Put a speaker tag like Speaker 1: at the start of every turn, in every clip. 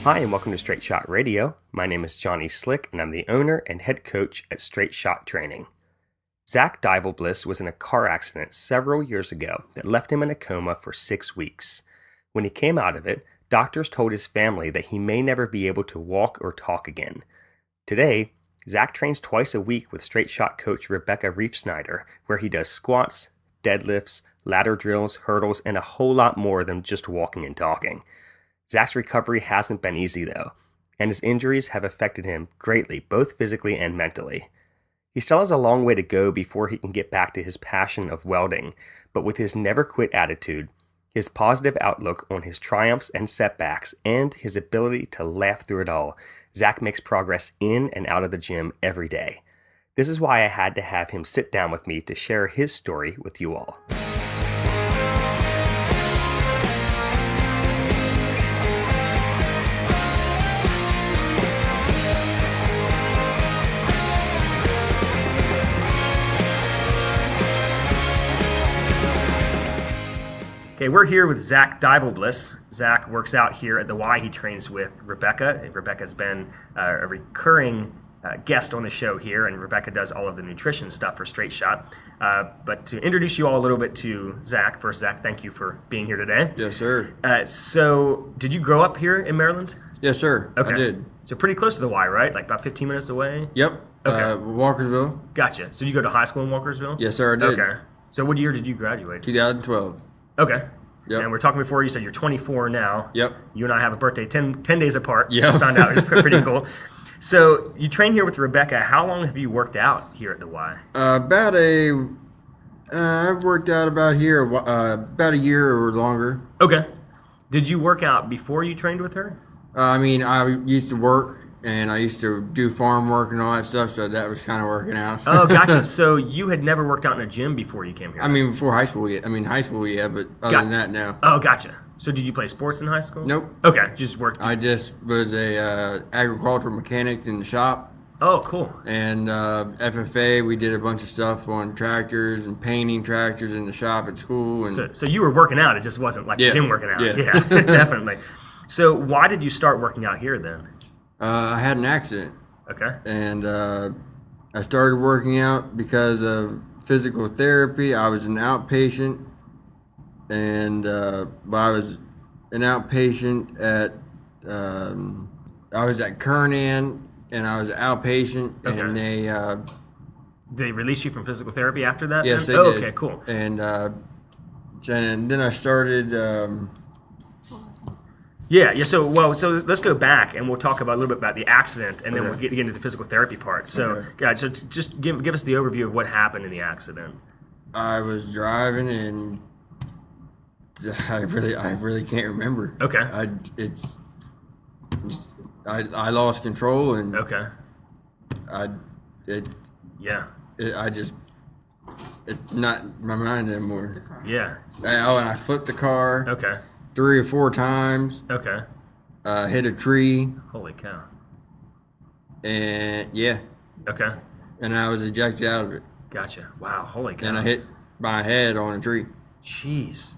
Speaker 1: Hi, and welcome to Straight Shot Radio. My name is Johnny Slick, and I'm the owner and head coach at Straight Shot Training. Zack Divelbliss was in a car accident several years ago that left him in a coma for 6 weeks. When he came out of it, doctors told his family that he may never be able to walk or talk again. Today, Zack trains twice a week with Straight Shot coach Rebecca Reifsnider, where he does squats, deadlifts, ladder drills, hurdles, and a whole lot more than just walking and talking. Zack's recovery hasn't been easy though, and his injuries have affected him greatly, both physically and mentally. He still has a long way to go before he can get back to his passion of welding, but with his never quit attitude, his positive outlook on his triumphs and setbacks, and his ability to laugh through it all, Zack makes progress in and out of the gym every day. This is why I had to have him sit down with me to share his story with you all. Okay, we're here with Zack Divelbliss. Zack works out here at the Y. He trains with Rebecca. Rebecca's been a recurring guest on the show here, and Rebecca does all of the nutrition stuff for Straight Shot. But to introduce you all a little bit to Zack, first, Zack, thank you for being here today.
Speaker 2: Yes, sir.
Speaker 1: So, did you grow up here in Maryland?
Speaker 2: Yes, sir.
Speaker 1: Okay.
Speaker 2: I did.
Speaker 1: So pretty close to the Y, right? Like about 15 minutes away?
Speaker 2: Yep.
Speaker 1: Okay.
Speaker 2: Walkersville.
Speaker 1: Gotcha. So you go to high school in Walkersville?
Speaker 2: Yes, sir, I did.
Speaker 1: Okay. So what year did you graduate?
Speaker 2: 2012.
Speaker 1: Okay.
Speaker 2: Yep.
Speaker 1: And we're talking before, you said you're 24 now.
Speaker 2: Yep.
Speaker 1: You and I have a birthday 10 days apart.
Speaker 2: Yep.
Speaker 1: Just found out. It's pretty cool. So you train here with Rebecca. How long have you worked out here at the Y?
Speaker 2: I've worked out about a year or longer.
Speaker 1: Okay. Did you work out before you trained with her?
Speaker 2: I used to work, and I used to do farm work and all that stuff, so that was kind of working out.
Speaker 1: Oh, gotcha. So you had never worked out in a gym before you came here?
Speaker 2: Before high school, yeah. High school, yeah, but other than that, no.
Speaker 1: Oh, gotcha. So did you play sports in high school?
Speaker 2: Nope.
Speaker 1: Okay, just worked.
Speaker 2: I just was a agricultural mechanic in the shop.
Speaker 1: Oh, cool.
Speaker 2: And FFA, we did a bunch of stuff on tractors and painting tractors in the shop at school. And
Speaker 1: So you were working out. It just wasn't like gym working out.
Speaker 2: Yeah,
Speaker 1: definitely. So why did you start working out here then?
Speaker 2: I had an accident.
Speaker 1: Okay.
Speaker 2: And I started working out because of physical therapy. I was an outpatient, and I was an outpatient at I was at Kernan, and I was an outpatient,
Speaker 1: Okay.
Speaker 2: and
Speaker 1: They release you from physical therapy after that?
Speaker 2: yes,
Speaker 1: then?
Speaker 2: they did.
Speaker 1: Okay, cool.
Speaker 2: And then I started.
Speaker 1: Yeah. So let's go back and we'll talk about a little bit about the accident, and then we'll get into the physical therapy part. So,
Speaker 2: Okay.
Speaker 1: yeah, so just give us the overview of what happened in the accident.
Speaker 2: I was driving, and I really can't remember.
Speaker 1: Okay.
Speaker 2: I lost control, and
Speaker 1: Okay. Yeah.
Speaker 2: It's not my mind anymore.
Speaker 1: Yeah.
Speaker 2: And I flipped the car
Speaker 1: Okay.
Speaker 2: 3 or 4 times.
Speaker 1: Okay.
Speaker 2: Hit a tree,
Speaker 1: Holy cow.
Speaker 2: and
Speaker 1: Okay.
Speaker 2: and I was ejected out of it.
Speaker 1: Gotcha. Wow. Holy cow.
Speaker 2: And I hit my head on a tree.
Speaker 1: Jeez.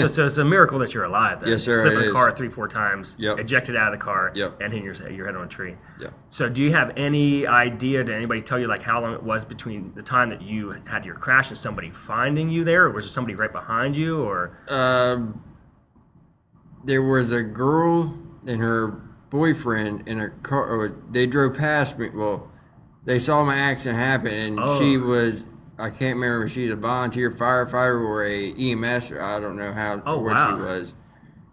Speaker 1: So it's a miracle that you're alive then.
Speaker 2: Yes, sir,
Speaker 1: Flipping
Speaker 2: it
Speaker 1: the
Speaker 2: is.
Speaker 1: car 3-4 times,
Speaker 2: Yep.
Speaker 1: ejected out of the car,
Speaker 2: Yep.
Speaker 1: and hitting your head on a tree.
Speaker 2: Yeah.
Speaker 1: So do you have any idea, did anybody tell you like how long it was between the time that you had your crash and somebody finding you there, or was there somebody right behind you, or?
Speaker 2: There was a girl and her boyfriend in a car. They drove past me. Well, they saw my accident happen, and she was. I can't remember if she's a volunteer firefighter or a EMS. Or I don't know what
Speaker 1: wow.
Speaker 2: she was.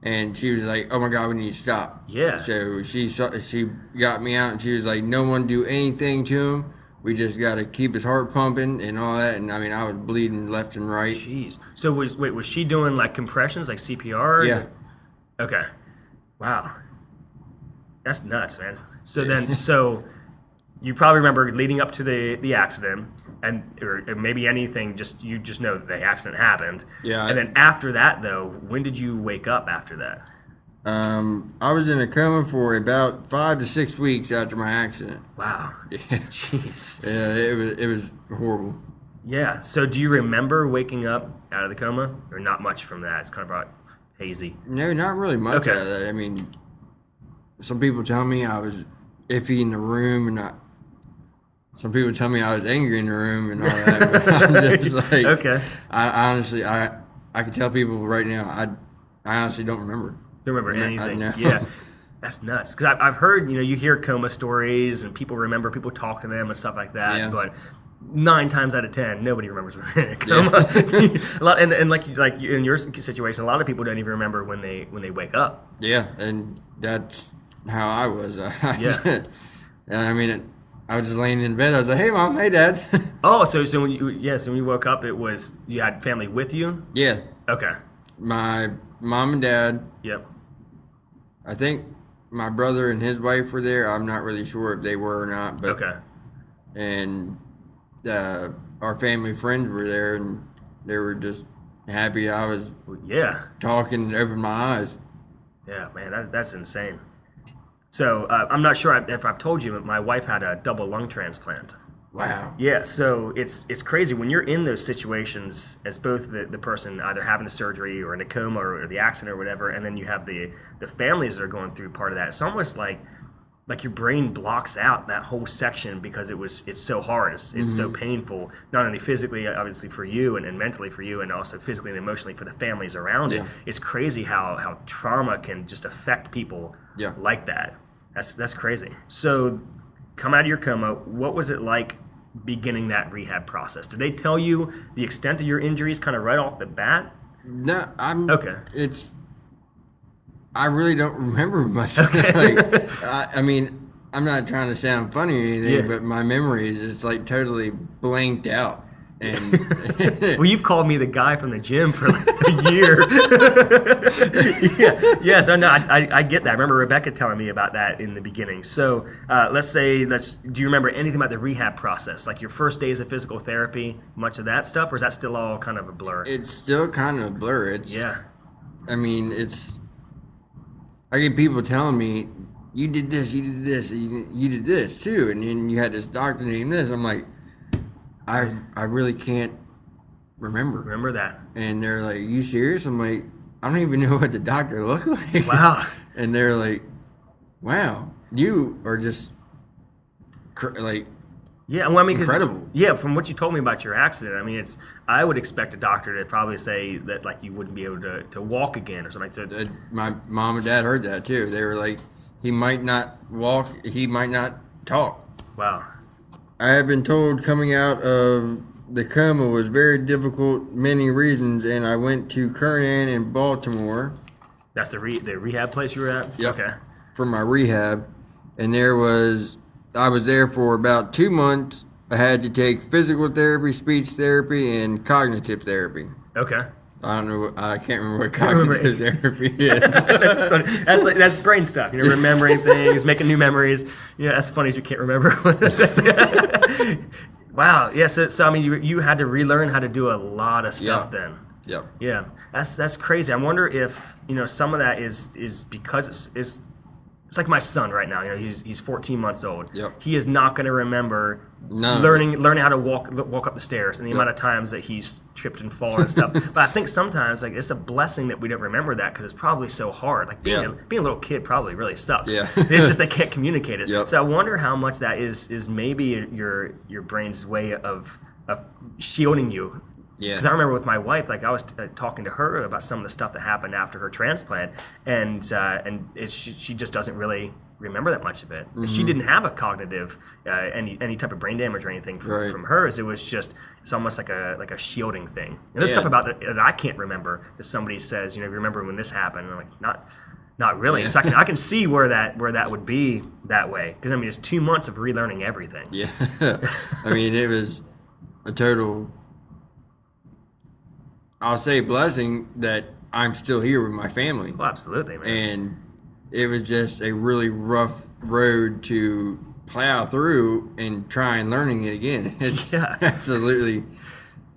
Speaker 2: And she was like, "Oh my God, we need to stop."
Speaker 1: Yeah.
Speaker 2: So she got me out, and she was like, "No one do anything to him. We just got to keep his heart pumping and all that." And I was bleeding left and right.
Speaker 1: Jeez. So was she doing like compressions, like CPR?
Speaker 2: Yeah.
Speaker 1: Okay. Wow. That's nuts, man. So you probably remember leading up to the accident, and or maybe anything, you just know that the accident happened.
Speaker 2: Yeah.
Speaker 1: And then after that, though, when did you wake up after that?
Speaker 2: I was in a coma for about 5 to 6 weeks after my accident.
Speaker 1: Wow.
Speaker 2: Yeah.
Speaker 1: Jeez.
Speaker 2: Yeah, it was horrible.
Speaker 1: Yeah. So do you remember waking up out of the coma, or not much from that? It's kind of hazy.
Speaker 2: No, not really much
Speaker 1: Okay.
Speaker 2: out of that. some people tell me I was iffy in the room, and some people tell me I was angry in the room and all that. But I'm just like,
Speaker 1: Okay.
Speaker 2: I honestly, I can tell people right now, I honestly don't remember.
Speaker 1: Don't remember anything.
Speaker 2: know.
Speaker 1: Yeah. That's nuts. Because I've heard, you hear coma stories and people remember, people talk to them and stuff like that.
Speaker 2: Yeah.
Speaker 1: But 9 times out of 10, nobody remembers when they're in a coma. Yeah. A lot, and like in your situation, a lot of people don't even remember when they wake up.
Speaker 2: Yeah, and that's how I was.
Speaker 1: Yeah.
Speaker 2: And I mean, I was just laying in bed. I was like, "Hey, Mom. Hey, Dad."
Speaker 1: Oh, so when you woke up, it was you had family with you?
Speaker 2: Yeah.
Speaker 1: Okay.
Speaker 2: My mom and dad.
Speaker 1: Yep.
Speaker 2: I think my brother and his wife were there. I'm not really sure if they were or not. But,
Speaker 1: okay.
Speaker 2: And our family friends were there, and they were just happy I was talking and opened my eyes.
Speaker 1: Yeah, man, that's insane. So I'm not sure if I've told you, but my wife had a double lung transplant.
Speaker 2: Wow.
Speaker 1: Yeah, so it's crazy when you're in those situations as both the person either having a surgery or in a coma or the accident or whatever, and then you have the families that are going through part of that. It's almost like your brain blocks out that whole section because it's so hard, it's so painful, not only physically obviously for you and mentally for you, and also physically and emotionally for the families around it. It's crazy how trauma can just affect people like that. That's crazy. So come out of your coma, what was it like beginning that rehab process? Did they tell you the extent of your injuries kind of right off the bat?
Speaker 2: No,
Speaker 1: okay.
Speaker 2: I really don't remember much. Like, I mean, I'm not trying to sound funny or anything, but my memories, it's like totally blanked out. And
Speaker 1: well, you've called me the guy from the gym for like a year. Yes, I get that. I remember Rebecca telling me about that in the beginning. So do you remember anything about the rehab process? Like your first days of physical therapy, much of that stuff, or is that still all kind of a blur?
Speaker 2: It's still kind of a blur. I mean, I get people telling me, you did this, you did this too, and then you had this doctor named this. I'm like, I really can't remember.
Speaker 1: Remember that.
Speaker 2: And they're like, you serious? I'm like, I don't even know what the doctor looked like.
Speaker 1: Wow.
Speaker 2: And they're like, wow, you are just incredible.
Speaker 1: Yeah, from what you told me about your accident, I mean, I would expect a doctor to probably say that like you wouldn't be able to walk again or something. So
Speaker 2: my mom and dad heard that too. They were like, he might not walk, he might not talk.
Speaker 1: Wow.
Speaker 2: I have been told coming out of the coma was very difficult, many reasons, and I went to Kernan in Baltimore.
Speaker 1: That's the rehab place you were at?
Speaker 2: Yep.
Speaker 1: Okay.
Speaker 2: For my rehab, and I was there for about 2 months. I had to take physical therapy, speech therapy, and cognitive therapy.
Speaker 1: Okay.
Speaker 2: I don't know. I can't remember what cognitive therapy is.
Speaker 1: That's funny. That's brain stuff. Remembering things, making new memories. Yeah, that's funny. You can't remember. Wow. Yeah. So I mean, you had to relearn how to do a lot of stuff then.
Speaker 2: Yep.
Speaker 1: Yeah. That's crazy. I wonder if some of that is because it's like my son right now. He's 14 months old.
Speaker 2: Yep.
Speaker 1: He is not going to remember learning how to walk up the stairs and the amount of times that he's tripped and fallen and stuff. But I think sometimes like it's a blessing that we don't remember that because it's probably so hard. Like being a little kid probably really sucks.
Speaker 2: Yeah.
Speaker 1: It's just they can't communicate it.
Speaker 2: Yep.
Speaker 1: So I wonder how much that is maybe your brain's way of shielding you.
Speaker 2: Yeah.
Speaker 1: Because I remember with my wife, like I was talking to her about some of the stuff that happened after her transplant, and she just doesn't really remember that much of it. Mm-hmm. She didn't have a cognitive any type of brain damage or anything from hers. It was just it's almost like a shielding thing. And there's stuff about that I can't remember that somebody says, remember when this happened? And I'm like, not really. So I can see where that would be that way because I mean it's 2 months of relearning everything.
Speaker 2: Yeah. I mean it was a total. I'll say blessing that I'm still here with my family.
Speaker 1: Well, absolutely, man.
Speaker 2: And it was just a really rough road to plow through and try and learning it again. It's absolutely,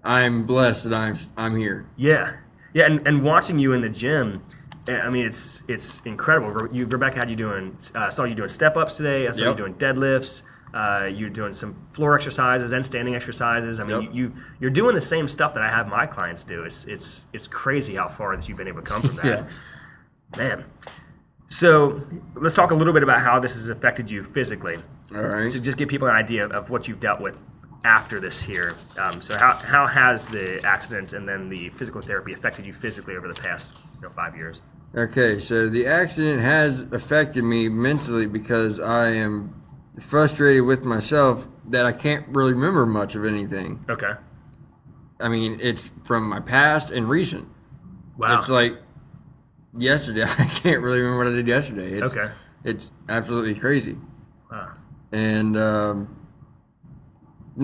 Speaker 2: I'm blessed that I'm here.
Speaker 1: Yeah. Yeah, and watching you in the gym, I mean, it's incredible. Rebecca had you doing, saw you doing step-ups today. I saw you doing deadlifts. You're doing some floor exercises and standing exercises. I mean, you're doing the same stuff that I have my clients do. It's crazy how far that you've been able to come from that. Man. So let's talk a little bit about how this has affected you physically.
Speaker 2: All right.
Speaker 1: To just give people an idea of what you've dealt with after this here. So how has the accident and then the physical therapy affected you physically over the past 5 years?
Speaker 2: Okay, so the accident has affected me mentally because I am frustrated with myself that I can't really remember much of anything.
Speaker 1: Okay.
Speaker 2: I mean, it's from my past and recent.
Speaker 1: Wow.
Speaker 2: It's like yesterday. I can't really remember what I did yesterday. It's absolutely crazy.
Speaker 1: Wow.
Speaker 2: And no,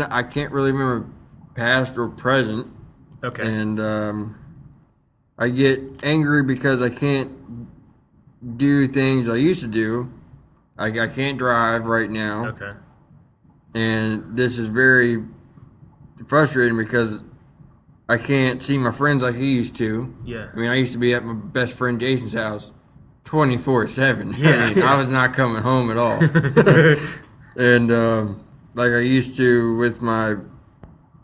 Speaker 2: I can't really remember past or present.
Speaker 1: Okay.
Speaker 2: And I get angry because I can't do things I used to do. I can't drive right now.
Speaker 1: Okay.
Speaker 2: And this is very frustrating because I can't see my friends like I used to.
Speaker 1: Yeah.
Speaker 2: I mean, I used to be at my best friend Jason's house 24/7.
Speaker 1: Yeah.
Speaker 2: I mean, I was not coming home at all. And like I used to with my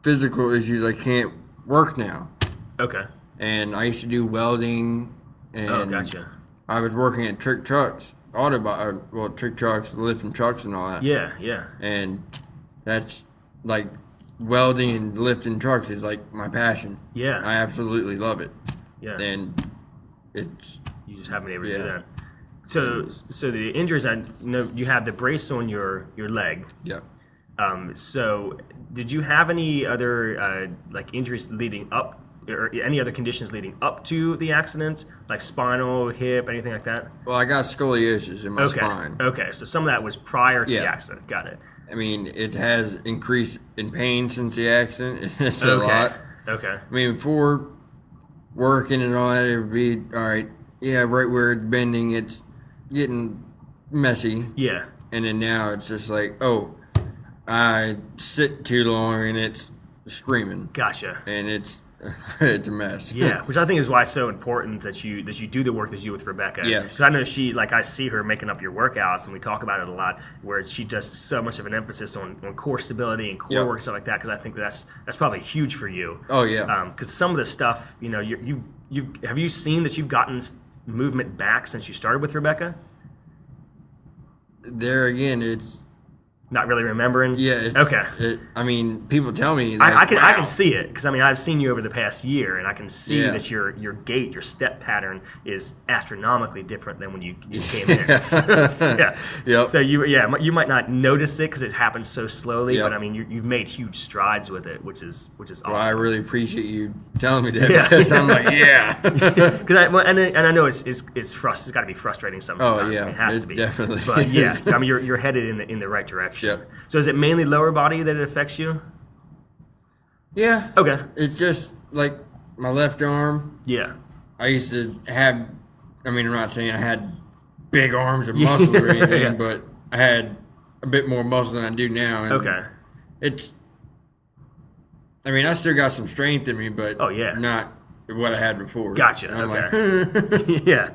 Speaker 2: physical issues, I can't work now.
Speaker 1: Okay.
Speaker 2: And I used to do welding, and
Speaker 1: gotcha.
Speaker 2: I was working at Trick Trucks, Trick Trucks, lifting trucks and all that.
Speaker 1: Yeah, yeah.
Speaker 2: And that's like welding and lifting trucks is like my passion.
Speaker 1: Yeah.
Speaker 2: I absolutely love it.
Speaker 1: Yeah.
Speaker 2: And it's
Speaker 1: You just haven't been able to do that. So the injuries, I know you have the brace on your leg.
Speaker 2: yeah.
Speaker 1: So did you have any other like injuries leading up, or any other conditions leading up to the accident, like spinal, hip, anything like that?
Speaker 2: Well, I got scoliosis in my spine.
Speaker 1: Okay, so some of that was prior to the
Speaker 2: Yeah.
Speaker 1: accident. Got it.
Speaker 2: I mean, it has increased in pain since the accident. It's a lot.
Speaker 1: Okay.
Speaker 2: I mean, before working and all that, it would be, all right, yeah, right where it's bending, it's getting messy.
Speaker 1: Yeah.
Speaker 2: And then now it's just like, oh, I sit too long and it's screaming.
Speaker 1: Gotcha.
Speaker 2: And it's a mess.
Speaker 1: Yeah, which I think is why it's so important that you do the work that you do with Rebecca.
Speaker 2: Yes.
Speaker 1: Because I know I see her making up your workouts, and we talk about it a lot, where she does so much of an emphasis on core stability and core
Speaker 2: Yep.
Speaker 1: work and stuff like that. Because I think that's probably huge for you.
Speaker 2: Oh, yeah.
Speaker 1: Because some of the stuff, you have you seen that you've gotten movement back since you started with Rebecca?
Speaker 2: There again, it's...
Speaker 1: Not really remembering.
Speaker 2: Yeah. It's,
Speaker 1: okay.
Speaker 2: I mean, people tell me.
Speaker 1: I
Speaker 2: Like,
Speaker 1: can
Speaker 2: wow.
Speaker 1: see it because I've seen you over the past year, and I can see
Speaker 2: Yeah.
Speaker 1: that your gait, your step pattern is astronomically different than when you came in. Yeah.
Speaker 2: Yep.
Speaker 1: So you might not notice it because it happens so slowly,
Speaker 2: Yep.
Speaker 1: but I mean you've made huge strides with it, which is awesome.
Speaker 2: Well, I really appreciate you telling me that
Speaker 1: Yeah.
Speaker 2: because I'm like, yeah.
Speaker 1: Because I know it's it's got to be frustrating sometimes.
Speaker 2: Oh, yeah.
Speaker 1: It has
Speaker 2: It
Speaker 1: to be.
Speaker 2: definitely
Speaker 1: But yeah,
Speaker 2: is.
Speaker 1: I mean you're headed in the right direction.
Speaker 2: Yep.
Speaker 1: So is it mainly lower body that it affects you?
Speaker 2: Yeah.
Speaker 1: Okay.
Speaker 2: It's just like my left arm.
Speaker 1: Yeah.
Speaker 2: I used to have, I mean, I'm not saying I had big arms or muscle or anything,
Speaker 1: Yeah.
Speaker 2: but I had a bit more muscle than I do now. And
Speaker 1: Okay.
Speaker 2: I mean, I still got some strength in me, but
Speaker 1: Oh, yeah.
Speaker 2: not what I had before.
Speaker 1: Gotcha.
Speaker 2: And I'm
Speaker 1: Okay.
Speaker 2: like,
Speaker 1: Yeah.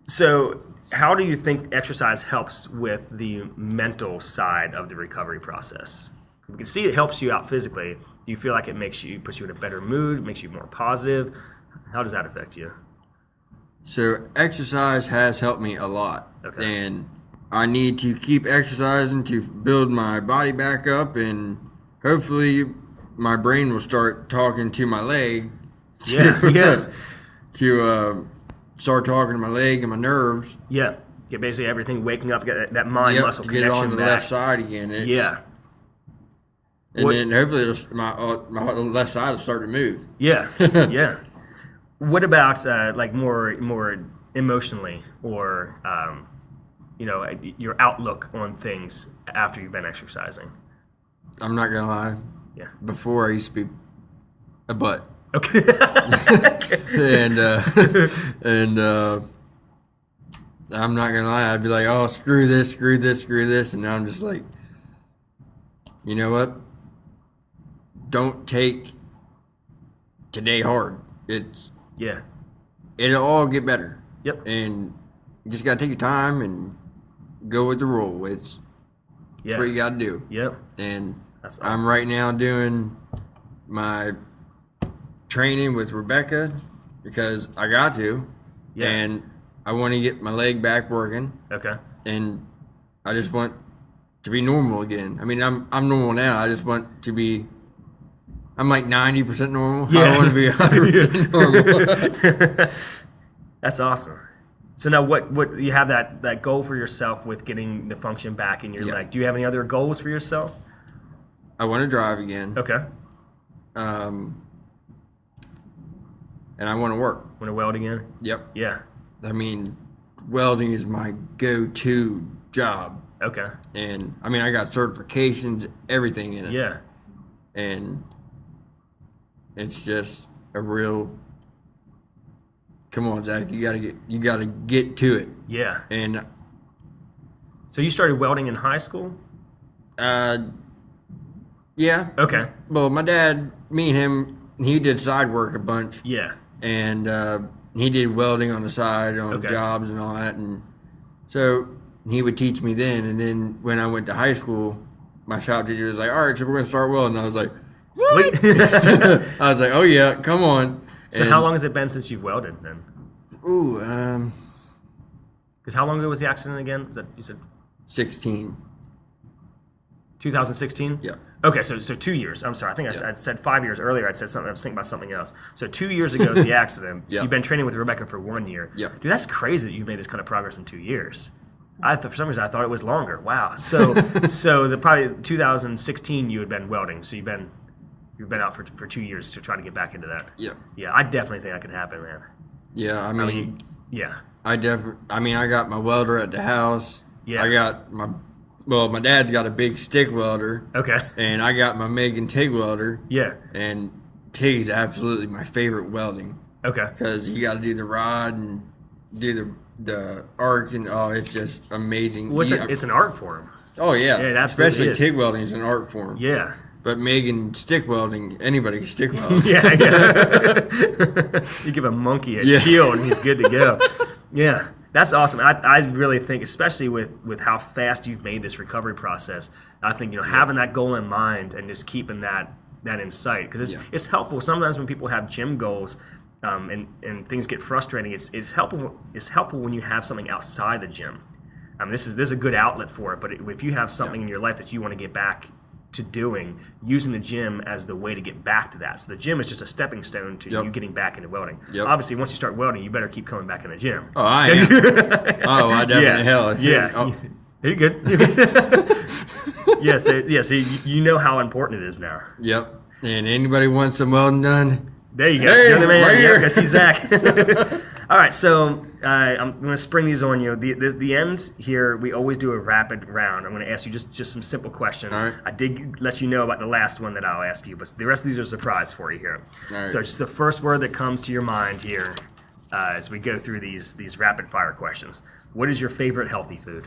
Speaker 1: So, how do you think exercise helps with the mental side of the recovery process? We can see it helps you out physically. Do you feel like it puts you in a better mood, makes you more positive? How does that affect you?
Speaker 2: So exercise has helped me a lot.
Speaker 1: Okay.
Speaker 2: And I need to keep exercising to build my body back up, and hopefully my brain will start talking to my leg.
Speaker 1: Yeah.
Speaker 2: To start talking to my leg and my nerves.
Speaker 1: Yeah. Get basically everything waking up, get that mind muscle
Speaker 2: to get
Speaker 1: connection
Speaker 2: it on the
Speaker 1: back.
Speaker 2: left side again.
Speaker 1: Yeah.
Speaker 2: And
Speaker 1: What-
Speaker 2: then hopefully my left side will start to move.
Speaker 1: Yeah. Yeah. What about like more emotionally, or your outlook on things after you've been exercising?
Speaker 2: I'm not gonna lie.
Speaker 1: Yeah.
Speaker 2: Before I used to be a butt,
Speaker 1: Okay.
Speaker 2: and I'm not gonna lie. I'd be like, oh, screw this, and now I'm just like, you know what? Don't take today hard.
Speaker 1: Yeah.
Speaker 2: It'll all get better.
Speaker 1: Yep.
Speaker 2: And you just gotta take your time and go with the rule. It's
Speaker 1: Yeah.
Speaker 2: what you gotta do.
Speaker 1: Yep.
Speaker 2: And
Speaker 1: That's
Speaker 2: I'm
Speaker 1: awesome.
Speaker 2: right now doing my training with Rebecca because I got to.
Speaker 1: Yeah.
Speaker 2: And I want to get my leg back working,
Speaker 1: Okay.
Speaker 2: and I just want to be normal again. I mean, I'm normal now. I just want to be. I'm like 90% normal.
Speaker 1: Yeah.
Speaker 2: I want to be 100% normal.
Speaker 1: That's awesome. So now what you have that goal for yourself with getting the function back in your leg. Do you have any other goals for yourself?
Speaker 2: I want to drive again.
Speaker 1: Okay.
Speaker 2: And I want to work.
Speaker 1: Want to weld again?
Speaker 2: Yep.
Speaker 1: Yeah.
Speaker 2: I mean, welding is my go-to job.
Speaker 1: Okay.
Speaker 2: And I mean, I got certifications, everything in it.
Speaker 1: Yeah.
Speaker 2: And it's just a real. Come on, Zach, you gotta get to it.
Speaker 1: Yeah.
Speaker 2: And
Speaker 1: So you started welding in high school?
Speaker 2: yeah.
Speaker 1: Okay.
Speaker 2: Well, my dad, me and him, he did side work a bunch.
Speaker 1: Yeah.
Speaker 2: And he did welding on the side on jobs and all that, and so he would teach me then. And then when I went to high school, my shop teacher was like, "All right, so we're gonna start welding." And I was like, "What?"
Speaker 1: Sweet.
Speaker 2: I was like, "Oh yeah, come on."
Speaker 1: So how long has it been since you've welded then?
Speaker 2: Ooh,
Speaker 1: Because how long ago was the accident again? Was that, you said
Speaker 2: 16.
Speaker 1: 2016?
Speaker 2: Yeah.
Speaker 1: Okay, so 2 years. I'm sorry. I think I said 5 years earlier. I said something. I was thinking about something else. So 2 years ago is the accident.
Speaker 2: Yeah.
Speaker 1: You've been training with Rebecca for 1 year.
Speaker 2: Yeah.
Speaker 1: Dude, that's crazy that you've made this kind of progress in 2 years. For some reason I thought it was longer. Wow. So probably 2016 you had been welding. So you've been out for 2 years to try to get back into that.
Speaker 2: Yeah.
Speaker 1: Yeah, I definitely think that could happen, man.
Speaker 2: Yeah, I mean
Speaker 1: yeah.
Speaker 2: I got my welder at the house.
Speaker 1: Yeah.
Speaker 2: I got my dad's got a big stick welder.
Speaker 1: Okay.
Speaker 2: And I got my MIG and TIG welder.
Speaker 1: Yeah.
Speaker 2: And TIG is absolutely my favorite welding.
Speaker 1: Okay.
Speaker 2: Because you got to do the rod and do the arc, and it's just amazing.
Speaker 1: It's an art form.
Speaker 2: Oh yeah,
Speaker 1: Yeah, it absolutely
Speaker 2: especially
Speaker 1: is.
Speaker 2: TIG welding is an art form.
Speaker 1: Yeah.
Speaker 2: But MIG and stick welding, anybody can stick weld.
Speaker 1: Yeah. You give a monkey a shield and he's good to go. Yeah. That's awesome. I really think, especially with how fast you've made this recovery process, I think having that goal in mind and just keeping that in sight, because it's helpful. Sometimes when people have gym goals and things get frustrating, it's helpful. It's helpful when you have something outside the gym. This is a good outlet for it. But if you have something in your life that you want to get back to doing, using the gym as the way to get back to that. So the gym is just a stepping stone to you getting back into welding.
Speaker 2: Yep.
Speaker 1: Obviously, once you start welding, you better keep coming back in the gym.
Speaker 2: Oh, I am. Oh, I definitely hell.
Speaker 1: Yeah.
Speaker 2: Oh.
Speaker 1: You're good. Yes. You know how important it is now.
Speaker 2: Yep. And anybody wants some welding done?
Speaker 1: There you go.
Speaker 2: Hey,
Speaker 1: You're the man.
Speaker 2: right here.
Speaker 1: I see Zach. All right, so I'm going to spring these on you. The ends here, we always do a rapid round. I'm going to ask you just some simple questions.
Speaker 2: All right.
Speaker 1: I did let you know about the last one that I'll ask you, but the rest of these are a surprise for you here.
Speaker 2: All right.
Speaker 1: So just the first word that comes to your mind here as we go through these rapid fire questions. What is your favorite healthy food?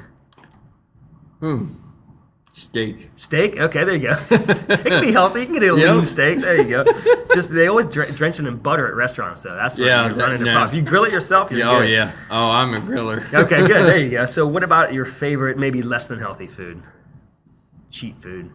Speaker 2: Steak.
Speaker 1: Steak? Okay, there you go. It can be healthy. You can get a lean steak. There you go. Just they always drench it in butter at restaurants, so that's where you run into problems. If you grill it yourself, you're good.
Speaker 2: Oh yeah. Oh, I'm a griller.
Speaker 1: Okay, good. There you go. So what about your favorite, maybe less than healthy food? Cheap food.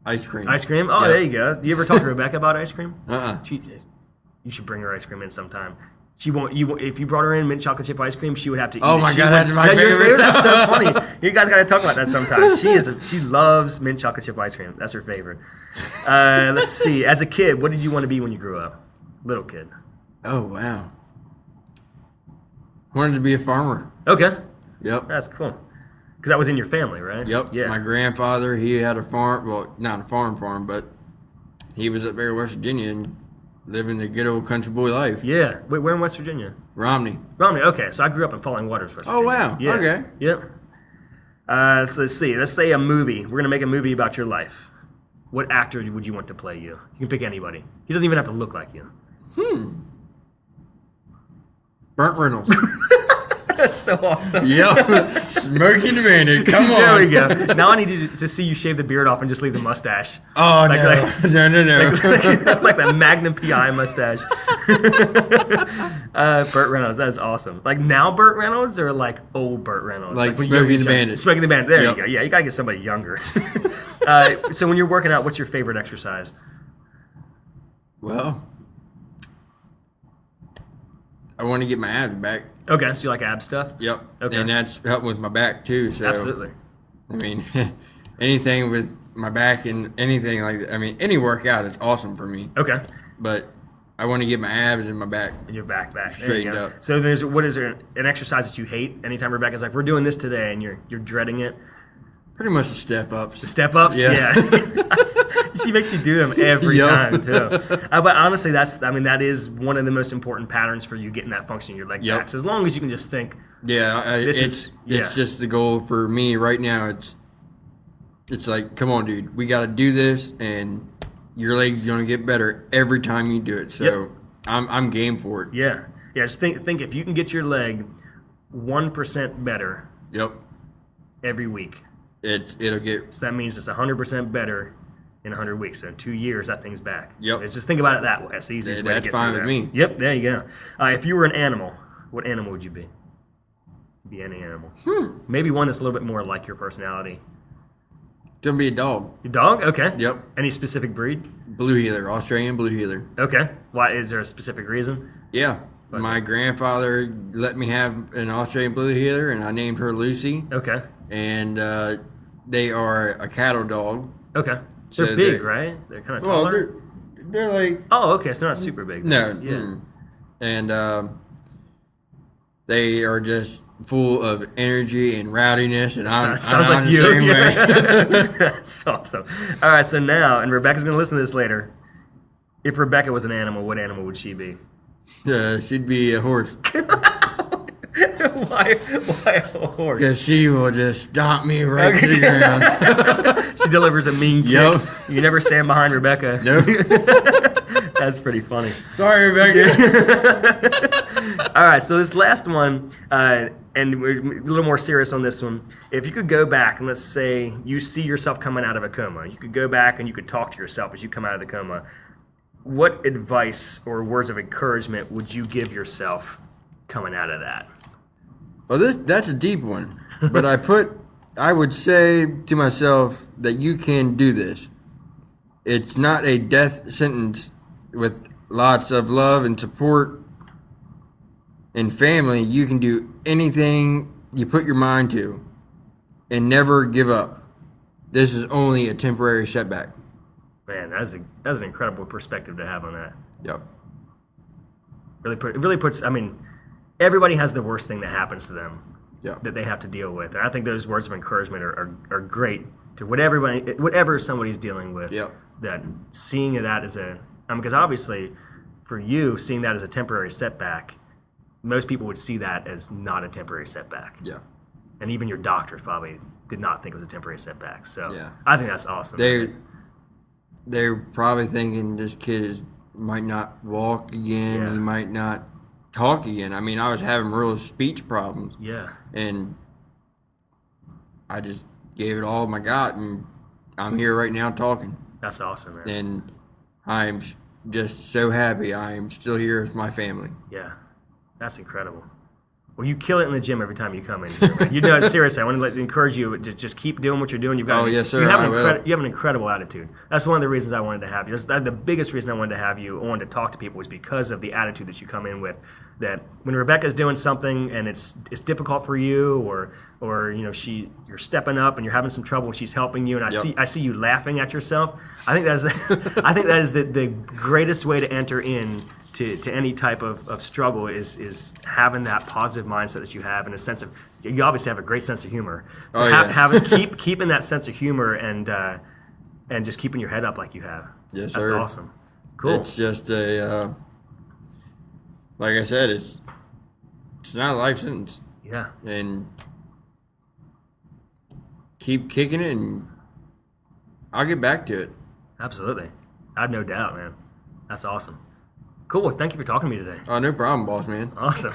Speaker 2: Ice cream.
Speaker 1: Ice cream? Oh, there you go. Do you ever talk to Rebecca about ice cream? You should bring her ice cream in sometime. She won't. If you brought her in mint chocolate chip ice cream, she would have to eat
Speaker 2: Oh
Speaker 1: it.
Speaker 2: my God, that's my favorite.
Speaker 1: That's so funny. You guys got to talk about that sometime. She loves mint chocolate chip ice cream. That's her favorite. Let's see. As a kid, what did you want to be when you grew up? Little kid.
Speaker 2: Oh wow. Wanted to be a farmer.
Speaker 1: Okay.
Speaker 2: Yep.
Speaker 1: That's cool. Because that was in your family, right?
Speaker 2: Yep.
Speaker 1: Yeah.
Speaker 2: My grandfather, he had a farm. Well, not a farm, but he was up there in West Virginia and living the good old country boy life.
Speaker 1: Yeah. Wait, where in West Virginia?
Speaker 2: Romney.
Speaker 1: Romney. Okay. So I grew up in Falling Waters, West Virginia.
Speaker 2: Oh wow.
Speaker 1: Yeah.
Speaker 2: Okay.
Speaker 1: Yep. So let's see. Let's say a movie. We're gonna make a movie about your life. What actor would you want to play you? You can pick anybody. He doesn't even have to look like you.
Speaker 2: Burt Reynolds.
Speaker 1: That's so awesome.
Speaker 2: Yep. Smokey the Bandit. Come on.
Speaker 1: There we go. Now I need you to see you shave the beard off and just leave the mustache.
Speaker 2: Oh, no.
Speaker 1: Like that Magnum PI mustache. Burt Reynolds. That is awesome. Like now Burt Reynolds or like old Burt Reynolds?
Speaker 2: Like Smokey the Bandit.
Speaker 1: Smokey the Bandit. There you go. Yeah, you got to get somebody younger. So when you're working out, what's your favorite exercise?
Speaker 2: Well, I want to get my abs back.
Speaker 1: Okay, so you like ab stuff?
Speaker 2: Yep.
Speaker 1: Okay.
Speaker 2: And that's helping with my back too. So
Speaker 1: Absolutely.
Speaker 2: I mean, anything with my back and anything like that. I mean, any workout is awesome for me.
Speaker 1: Okay.
Speaker 2: But I want to get my abs and my back
Speaker 1: And your back. There you
Speaker 2: straightened
Speaker 1: go.
Speaker 2: up.
Speaker 1: So is there an exercise that you hate? Anytime Rebecca's like, we're doing this today, and you're dreading it.
Speaker 2: Pretty much the step ups.
Speaker 1: The step ups,
Speaker 2: Yeah.
Speaker 1: She makes you do them every
Speaker 2: Yup.
Speaker 1: time too. But honestly, that is one of the most important patterns for you getting that function in your leg
Speaker 2: Yup.
Speaker 1: back. So as long as you can just think,
Speaker 2: Yeah, it's just the goal for me right now. It's like, come on, dude, we got to do this, and your leg's gonna get better every time you do it. So
Speaker 1: Yep.
Speaker 2: I'm game for it.
Speaker 1: yeah. Just think if you can get your leg 1% better
Speaker 2: Yep,
Speaker 1: every week.
Speaker 2: it'll get.
Speaker 1: So that means it's 100% better in 100 weeks. So in 2 years, that thing's back.
Speaker 2: Yep.
Speaker 1: Let's just think about it that way. That's the easiest way to
Speaker 2: That's
Speaker 1: get
Speaker 2: fine
Speaker 1: through
Speaker 2: with
Speaker 1: that.
Speaker 2: me.
Speaker 1: Yep, there you go. If you were an animal, what animal would you be? Be any animal. Maybe one that's a little bit more like your personality.
Speaker 2: Gonna be a dog.
Speaker 1: Your dog? Okay.
Speaker 2: Yep,
Speaker 1: Any specific breed?
Speaker 2: blue heeler, Australian blue heeler.
Speaker 1: Okay. Why? Is there a specific reason?
Speaker 2: Yeah, my grandfather let me have an Australian blue heeler, and I named her Lucy.
Speaker 1: Okay.
Speaker 2: And they are a cattle dog.
Speaker 1: Okay.
Speaker 2: So
Speaker 1: They're big,
Speaker 2: they-
Speaker 1: right? They're kind of
Speaker 2: Well,
Speaker 1: taller?
Speaker 2: they're like
Speaker 1: Oh, okay. So they're not super big.
Speaker 2: no,
Speaker 1: Yeah.
Speaker 2: and they are just full of energy and rowdiness, and I'm
Speaker 1: Sounds like
Speaker 2: the
Speaker 1: you.
Speaker 2: same way.
Speaker 1: That's awesome. All right. So now, and Rebecca's going to listen to this later. If Rebecca was an animal, what animal would she be?
Speaker 2: She'd be a horse
Speaker 1: Why a horse?
Speaker 2: because she will just stomp me right to the ground.
Speaker 1: She delivers a mean kick.
Speaker 2: Yup.
Speaker 1: You never stand behind Rebecca.
Speaker 2: Nope.
Speaker 1: That's pretty funny.
Speaker 2: Sorry, Rebecca.
Speaker 1: All right, so this last one, and we're a little more serious on this one. If you could go back and let's say you see yourself coming out of a coma, you could go back and you could talk to yourself as you come out of the coma. What advice or words of encouragement would you give yourself coming out of that?
Speaker 2: Well, that's a deep one, but I would say to myself that you can do this. It's not a death sentence. With lots of love and support and family, you can do anything you put your mind to and never give up. This is only a temporary setback.
Speaker 1: Man, that's an incredible perspective to have on that.
Speaker 2: Yep.
Speaker 1: It really puts. I mean, everybody has the worst thing that happens to them
Speaker 2: Yep.
Speaker 1: that they have to deal with, and I think those words of encouragement are great to whatever somebody's dealing with.
Speaker 2: Yep.
Speaker 1: That seeing that as because obviously, for you, seeing that as a temporary setback, most people would see that as not a temporary setback.
Speaker 2: Yeah.
Speaker 1: And even your doctors probably did not think it was a temporary setback. So
Speaker 2: Yeah.
Speaker 1: I think that's awesome.
Speaker 2: They're probably thinking this kid might not walk again.
Speaker 1: Yeah.
Speaker 2: He might not talk again. I mean, I was having real speech problems,
Speaker 1: Yeah.
Speaker 2: and I just gave it all my got, and I'm here right now talking.
Speaker 1: That's awesome, man.
Speaker 2: And I'm just so happy I am still here with my family.
Speaker 1: Yeah. That's incredible. Well, you kill it in the gym every time you come in here, man. You know, seriously, I want to encourage you to just keep doing what you're doing. You've got,
Speaker 2: Oh, yes, sir,
Speaker 1: You have,
Speaker 2: I will.
Speaker 1: you have an incredible attitude. That's one of the reasons I wanted to have you. That's the biggest reason I wanted to have you on to talk to people was because of the attitude that you come in with. That when Rebecca's doing something and it's difficult for you, or you know you're stepping up and you're having some trouble, and she's helping you, and I see you laughing at yourself. I think that is the greatest way to enter in. To any type of struggle is having that positive mindset that you have and a sense of you obviously have a great sense of humor. So keeping that sense of humor and just keeping your head up like you have.
Speaker 2: Yes,
Speaker 1: That's
Speaker 2: sir.
Speaker 1: awesome. Cool.
Speaker 2: It's just a like I said, it's not a life sentence,
Speaker 1: Yeah.
Speaker 2: and keep kicking it, and I'll get back to it.
Speaker 1: Absolutely. I have no doubt, man. That's awesome. Cool. Well, thank you for talking to me today.
Speaker 2: Oh, no problem, boss man.
Speaker 1: Awesome.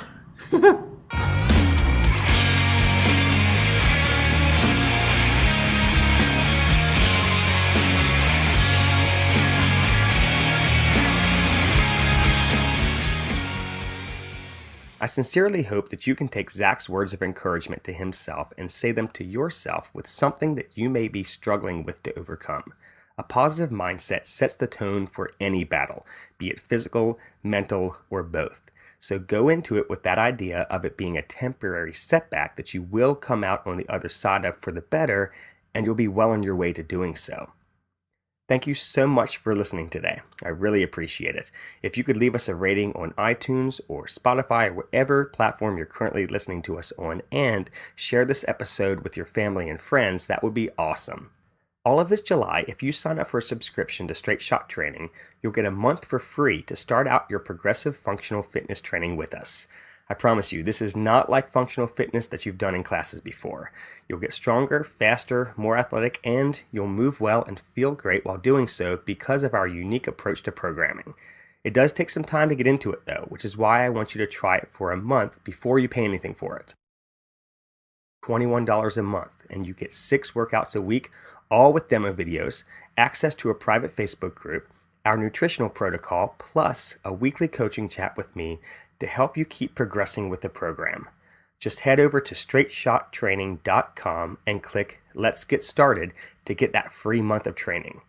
Speaker 1: I sincerely hope that you can take Zach's words of encouragement to himself and say them to yourself with something that you may be struggling with to overcome. A positive mindset sets the tone for any battle, be it physical, mental, or both. So go into it with that idea of it being a temporary setback that you will come out on the other side of for the better, and you'll be well on your way to doing so. Thank you so much for listening today. I really appreciate it. If you could leave us a rating on iTunes or Spotify or whatever platform you're currently listening to us on, and share this episode with your family and friends, that would be awesome. All of this July, if you sign up for a subscription to Straight Shot Training, you'll get a month for free to start out your progressive functional fitness training with us. I promise you, this is not like functional fitness that you've done in classes before. You'll get stronger, faster, more athletic, and you'll move well and feel great while doing so because of our unique approach to programming. It does take some time to get into it though, which is why I want you to try it for a month before you pay anything for it. $21 a month, and you get 6 workouts a week, all with demo videos, access to a private Facebook group, our nutritional protocol, plus a weekly coaching chat with me to help you keep progressing with the program. Just head over to straightshottraining.com and click Let's Get Started to get that free month of training.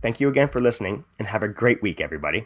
Speaker 1: Thank you again for listening, and have a great week, everybody.